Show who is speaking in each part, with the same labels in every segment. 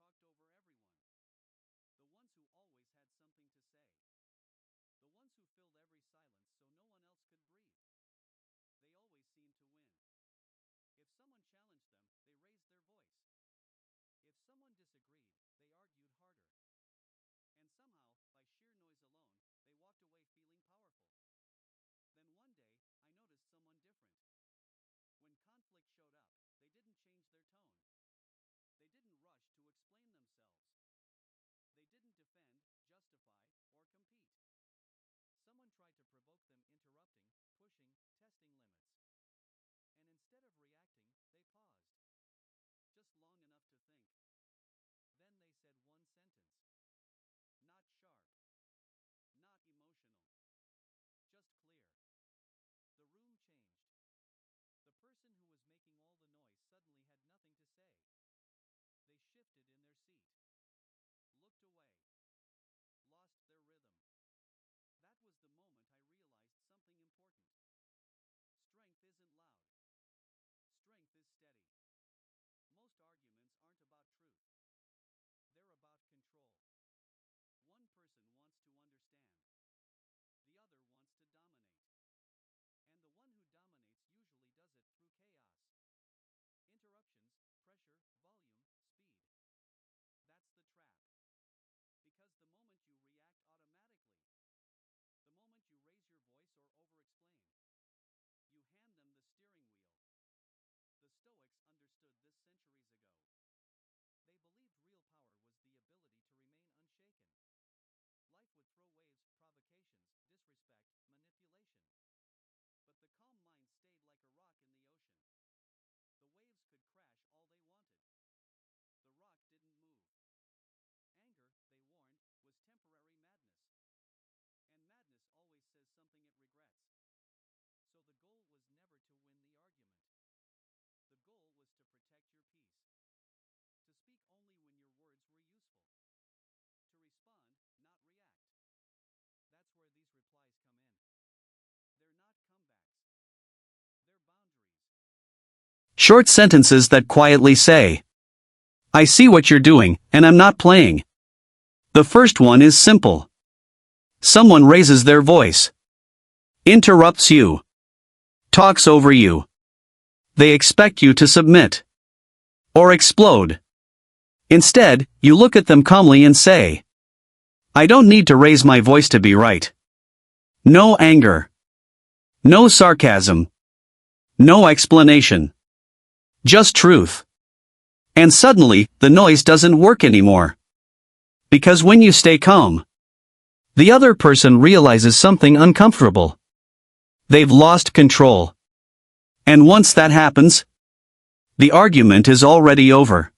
Speaker 1: talked over everyone. The ones who always had something to say. The ones who filled every silence so no one else could breathe. They always seemed to win. If someone challenged them, they raised their voice. If someone disagreed, they argued harder. And somehow, by sheer noise alone, they walked away feeling powerful. Then one day, I noticed someone different. When conflict showed up, they didn't change their tone. They didn't rush to explain themselves. They didn't defend, justify, or compete. Someone tried to provoke them, interrupting, pushing, testing limits. And instead of reacting, they paused. Just long enough to think. Then they said one sentence. Not sharp. Not emotional. Just clear. The room changed. The person who was making all the noise suddenly had nothing to say. They shifted in their seat. Looked away. Lost their rhythm. That was the moment I realized something important. Strength isn't loud. Strength is steady. Most arguments aren't about truth. They're about control. One person wants to understand. The other wants to dominate. And the one who dominates usually does it through chaos. Interruptions, pressure, volume, speed. That's the trap. Because the moment you react automatically, the moment you raise your voice or over-explain, you hand them the steering wheel. The Stoics understood this centuries ago. They believed real power was the ability to remain unshaken. Life would throw waves, provocations, disrespect, manipulation. But the calm mind stayed like a rock in the ocean. The waves could crash all they wanted. The rock didn't move. Anger, they warned, was temporary madness. And madness always says something it regrets. So the goal was never to win the argument. The goal was to protect your peace. To speak only when your words were useful. To respond, not react. That's where these replies come in. They're not comebacks. They're boundaries.
Speaker 2: Short sentences that quietly say, I see what you're doing, and I'm not playing. The first one is simple. Someone raises their voice. Interrupts you. Talks over you. They expect you to submit. Or explode. Instead, you look at them calmly and say, I don't need to raise my voice to be right. No anger. No sarcasm. No explanation. Just truth. And suddenly, the noise doesn't work anymore. Because when you stay calm, the other person realizes something uncomfortable. They've lost control. And once that happens, the argument is already over.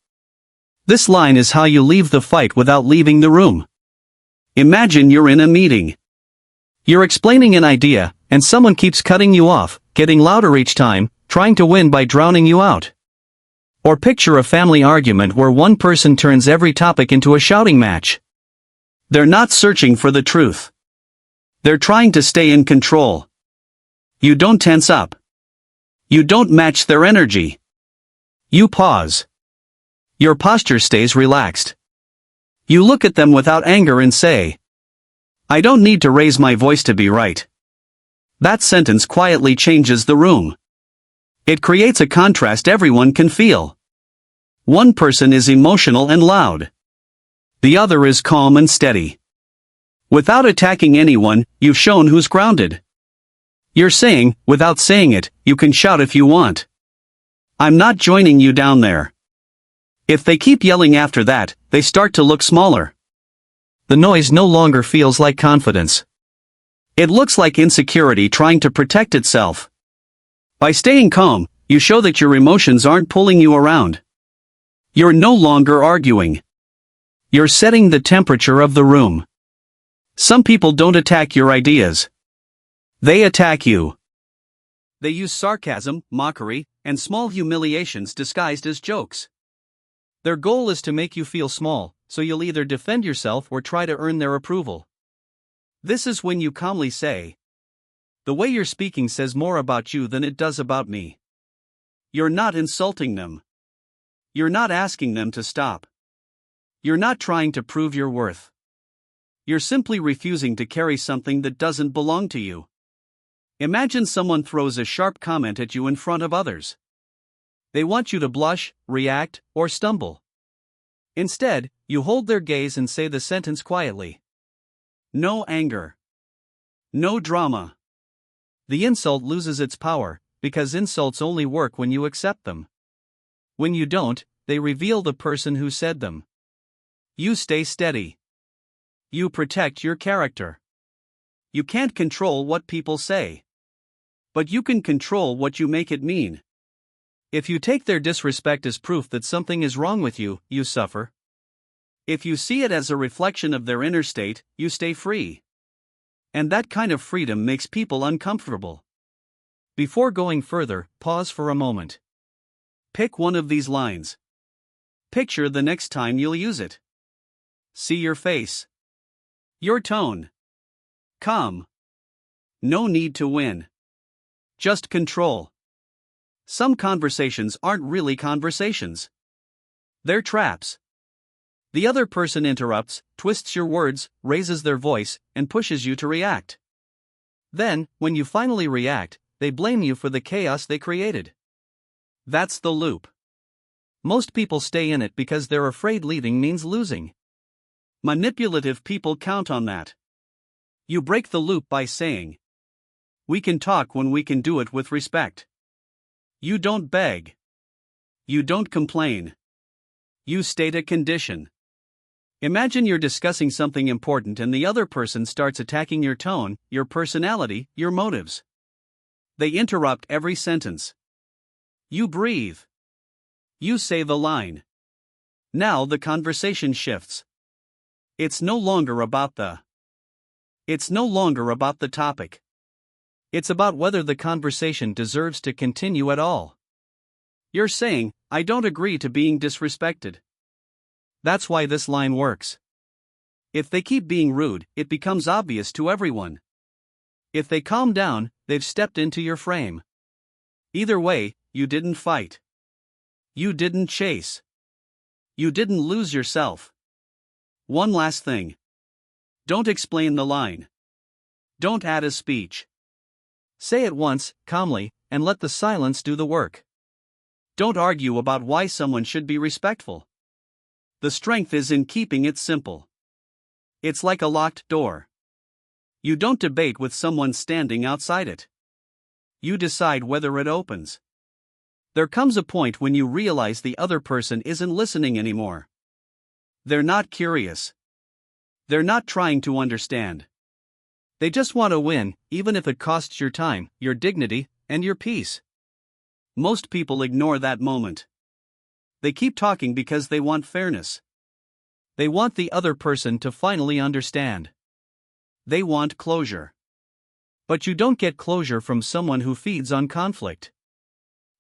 Speaker 2: This line is how you leave the fight without leaving the room. Imagine you're in a meeting. You're explaining an idea, and someone keeps cutting you off, getting louder each time, trying to win by drowning you out. Or picture a family argument where one person turns every topic into a shouting match. They're not searching for the truth. They're trying to stay in control. You don't tense up. You don't match their energy. You pause. Your posture stays relaxed. You look at them without anger and say, I don't need to raise my voice to be right. That sentence quietly changes the room. It creates a contrast everyone can feel. One person is emotional and loud. The other is calm and steady. Without attacking anyone, you've shown who's grounded. You're saying, without saying it, you can shout if you want. I'm not joining you down there. If they keep yelling after that, they start to look smaller. The noise no longer feels like confidence. It looks like insecurity trying to protect itself. By staying calm, you show that your emotions aren't pulling you around. You're no longer arguing. You're setting the temperature of the room. Some people don't attack your ideas. They attack you. They use sarcasm, mockery, and small humiliations disguised as jokes. Their goal is to make you feel small, so you'll either defend yourself or try to earn their approval. This is when you calmly say, the way you're speaking says more about you than it does about me. You're not insulting them. You're not asking them to stop. You're not trying to prove your worth. You're simply refusing to carry something that doesn't belong to you. Imagine someone throws a sharp comment at you in front of others. They want you to blush, react, or stumble. Instead, you hold their gaze and say the sentence quietly. No anger. No drama. The insult loses its power, because insults only work when you accept them. When you don't, they reveal the person who said them. You stay steady. You protect your character. You can't control what people say. But you can control what you make it mean. If you take their disrespect as proof that something is wrong with you, you suffer. If you see it as a reflection of their inner state, you stay free. And that kind of freedom makes people uncomfortable. Before going further, pause for a moment. Pick one of these lines. Picture the next time you'll use it. See your face. Your tone. Calm. No need to win. Just control. Some conversations aren't really conversations. They're traps. The other person interrupts, twists your words, raises their voice, and pushes you to react. Then, when you finally react, they blame you for the chaos they created. That's the loop. Most people stay in it because they're afraid leaving means losing. Manipulative people count on that. You break the loop by saying, "We can talk when we can do it with respect." You don't beg. You don't complain. You state a condition. Imagine you're discussing something important and the other person starts attacking your tone, your personality, your motives. They interrupt every sentence. You breathe. You say the line. Now the conversation shifts. It's no longer about the topic. It's about whether the conversation deserves to continue at all. You're saying, "I don't agree to being disrespected." That's why this line works. If they keep being rude, it becomes obvious to everyone. If they calm down, they've stepped into your frame. Either way, you didn't fight. You didn't chase. You didn't lose yourself. One last thing. Don't explain the line. Don't add a speech. Say it once, calmly, and let the silence do the work. Don't argue about why someone should be respectful. The strength is in keeping it simple. It's like a locked door. You don't debate with someone standing outside it. You decide whether it opens. There comes a point when you realize the other person isn't listening anymore. They're not curious. They're not trying to understand. They just want to win, even if it costs your time, your dignity, and your peace. Most people ignore that moment. They keep talking because they want fairness. They want the other person to finally understand. They want closure. But you don't get closure from someone who feeds on conflict.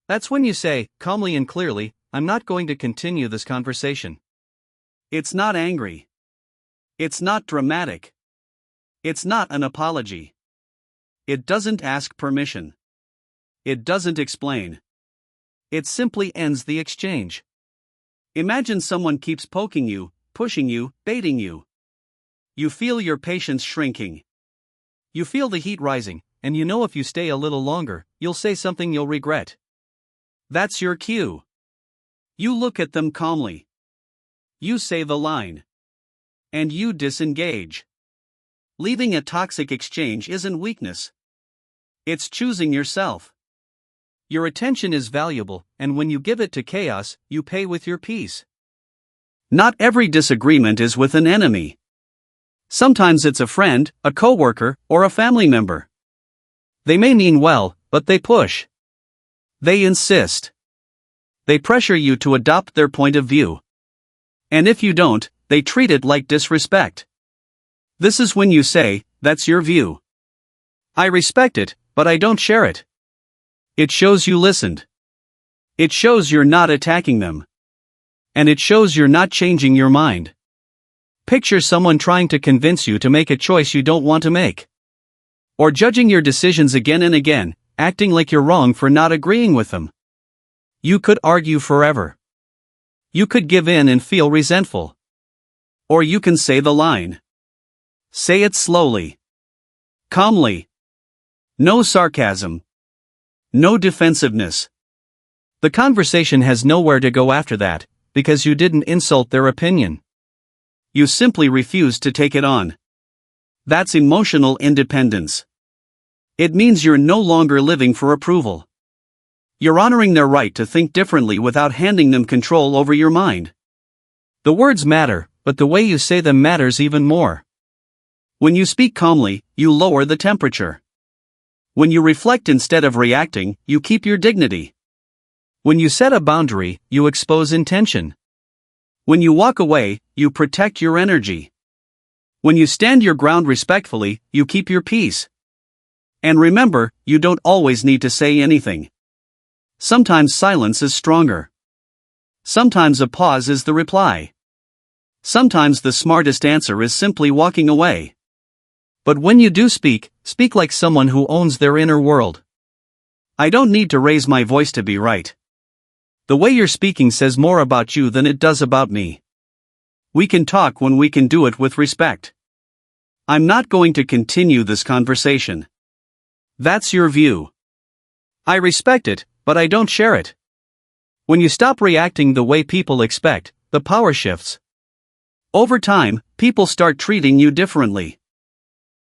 Speaker 2: That's when you say, calmly and clearly, "I'm not going to continue this conversation." It's not angry. It's not dramatic. It's not an apology. It doesn't ask permission. It doesn't explain. It simply ends the exchange. Imagine someone keeps poking you, pushing you, baiting you. You feel your patience shrinking. You feel the heat rising, and you know if you stay a little longer, you'll say something you'll regret. That's your cue. You look at them calmly. You say the line. And you disengage. Leaving a toxic exchange isn't weakness. It's choosing yourself. Your attention is valuable, and when you give it to chaos, you pay with your peace. Not every disagreement is with an enemy. Sometimes it's a friend, a coworker, or a family member. They may mean well, but they push. They insist. They pressure you to adopt their point of view. And if you don't, they treat it like disrespect. This is when you say, "That's your view. I respect it, but I don't share it." It shows you listened. It shows you're not attacking them. And it shows you're not changing your mind. Picture someone trying to convince you to make a choice you don't want to make. Or judging your decisions again and again, acting like you're wrong for not agreeing with them. You could argue forever. You could give in and feel resentful. Or you can say the line. Say it slowly. Calmly. No sarcasm. No defensiveness. The conversation has nowhere to go after that, because you didn't insult their opinion. You simply refuse to take it on. That's emotional independence. It means you're no longer living for approval. You're honoring their right to think differently without handing them control over your mind. The words matter, but the way you say them matters even more. When you speak calmly, you lower the temperature. When you reflect instead of reacting, you keep your dignity. When you set a boundary, you expose intention. When you walk away, you protect your energy. When you stand your ground respectfully, you keep your peace. And remember, you don't always need to say anything. Sometimes silence is stronger. Sometimes a pause is the reply. Sometimes the smartest answer is simply walking away. But when you do speak, speak like someone who owns their inner world. I don't need to raise my voice to be right. The way you're speaking says more about you than it does about me. We can talk when we can do it with respect. I'm not going to continue this conversation. That's your view. I respect it, but I don't share it. When you stop reacting the way people expect, the power shifts. Over time, people start treating you differently.